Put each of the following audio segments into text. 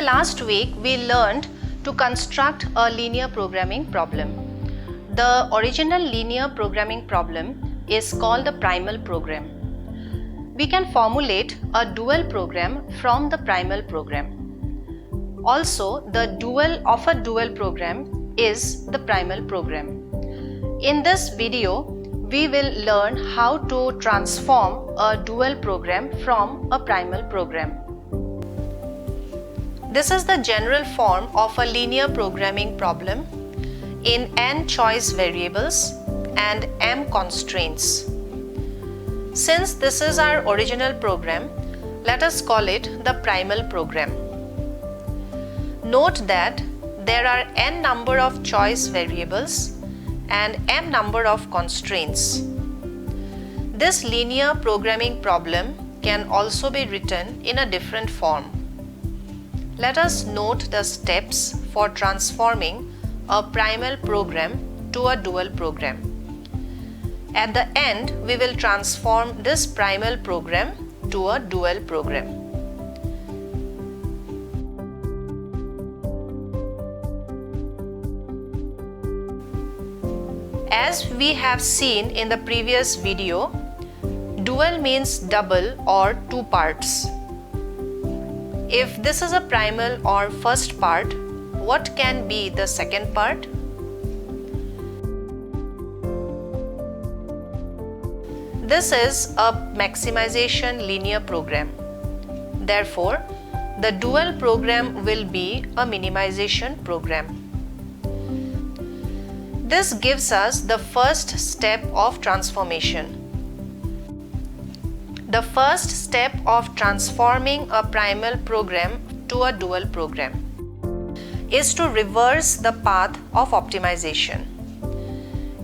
last week, we learned to construct a linear programming problem. The original linear programming problem is called the primal program. We can formulate a dual program from the primal program. Also, the dual of a dual program is the primal program. In this video, we will learn how to transform a dual program from a primal program. This is the general form of a linear programming problem in n choice variables and m constraints. Since this is our original program, let us call it the primal program. Note that there are n number of choice variables and m number of constraints. This linear programming problem can also be written in a different form. Let us note the steps for transforming a primal program to a dual program. At the end, we will transform this primal program to a dual program. As we have seen in the previous video, dual means double or two parts. If this is a primal or first part, what can be the second part? This is a maximization linear program. Therefore, the dual program will be a minimization program. This gives us the first step of transformation. The first step of transforming a primal program to a dual program is to reverse the path of optimization.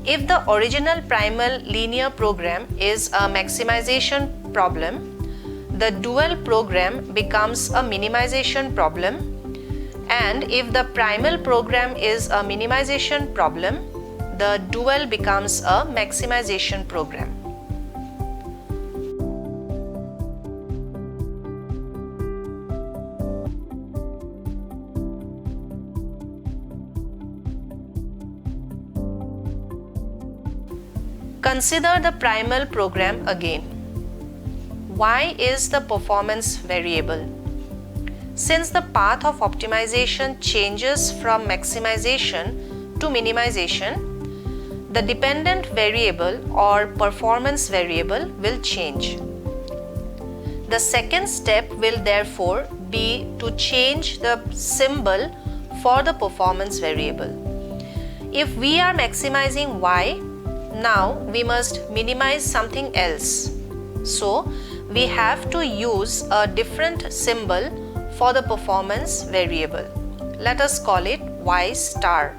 If the original primal linear program is a maximization problem, the dual program becomes a minimization problem, and if the primal program is a minimization problem, the dual becomes a maximization program. Consider the primal program again. Y is the performance variable. Since the path of optimization changes from maximization to minimization, the dependent variable or performance variable will change. The second step will therefore be to change the symbol for the performance variable. If we are maximizing Y, now we must minimize something else. So we have to use a different symbol for the performance variable. Let us call it Y star.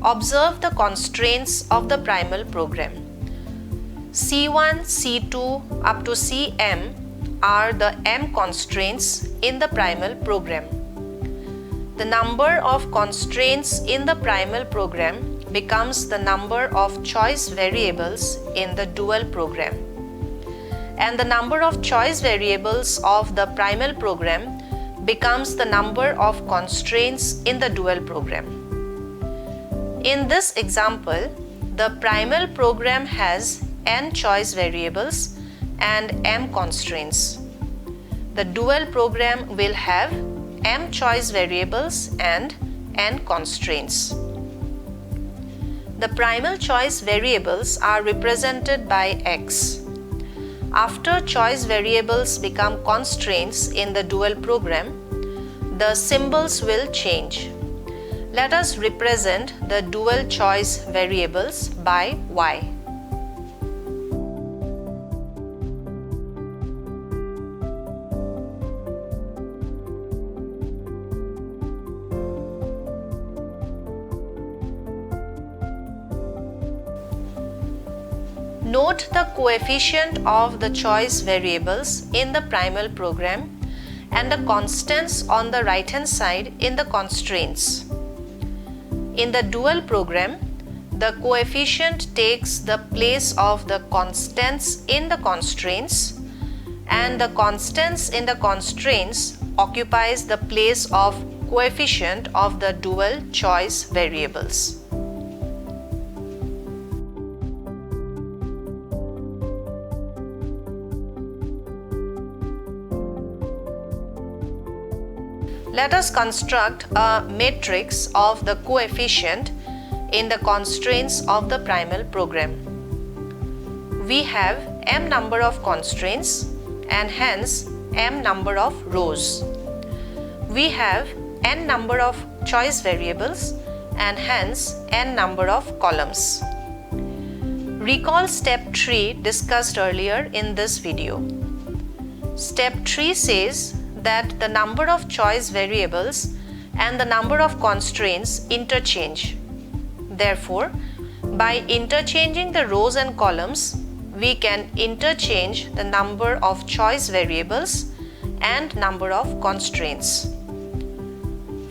Observe the constraints of the primal program. C1, C2 up to Cm are the m constraints in the primal program. The number of constraints in the primal program becomes the number of choice variables in the dual program. And the number of choice variables of the primal program becomes the number of constraints in the dual program. In this example, the primal program has n choice variables and m constraints. The dual program will have m choice variables and n constraints. The primal choice variables are represented by x. After choice variables become constraints in the dual program, the symbols will change. Let us represent the dual choice variables by y. Note the coefficient of the choice variables in the primal program and the constants on the right hand side in the constraints. In the dual program, the coefficient takes the place of the constants in the constraints, and the constants in the constraints occupies the place of coefficient of the dual choice variables. Let us construct a matrix of the coefficient in the constraints of the primal program. We have m number of constraints and hence m number of rows. We have n number of choice variables and hence n number of columns. Recall step 3 discussed earlier in this video. Step 3 says that the number of choice variables and the number of constraints interchange. Therefore, by interchanging the rows and columns, we can interchange the number of choice variables and number of constraints.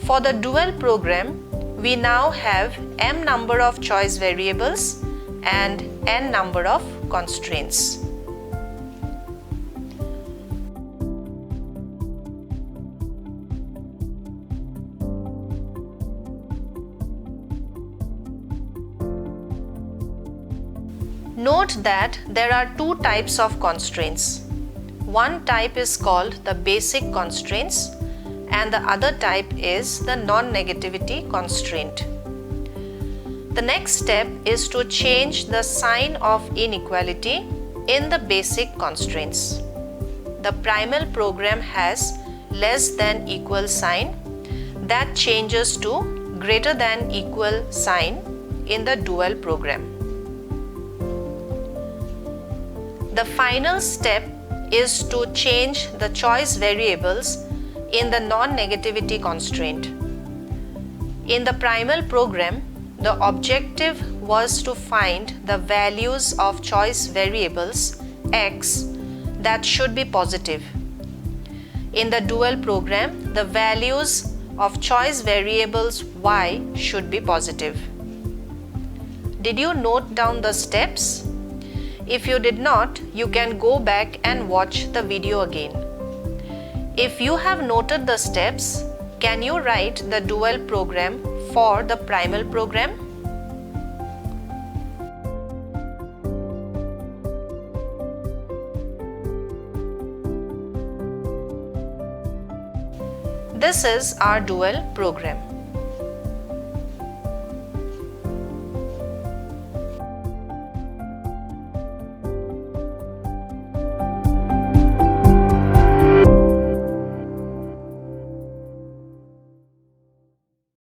For the dual program, we now have m number of choice variables and n number of constraints. Note that there are two types of constraints. One type is called the basic constraints and the other type is the non-negativity constraint. The next step is to change the sign of inequality in the basic constraints. The primal program has less than equal sign that changes to greater than equal sign in the dual program. The final step is to change the choice variables in the non-negativity constraint. In the primal program, the objective was to find the values of choice variables x that should be positive. In the dual program, the values of choice variables y should be positive. Did you note down the steps? If you did not, you can go back and watch the video again. If you have noted the steps, can you write the dual program for the primal program? This is our dual program.